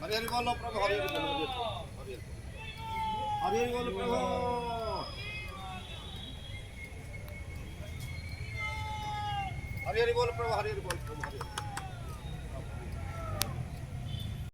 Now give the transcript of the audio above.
हरी हरी बोलो प्रभु, हरी हरी बोलो, हरी हरी बोलो प्रभु, हरी हरी बोलो प्रभु, हरी हरी बोलो प्रभु, हरी हरी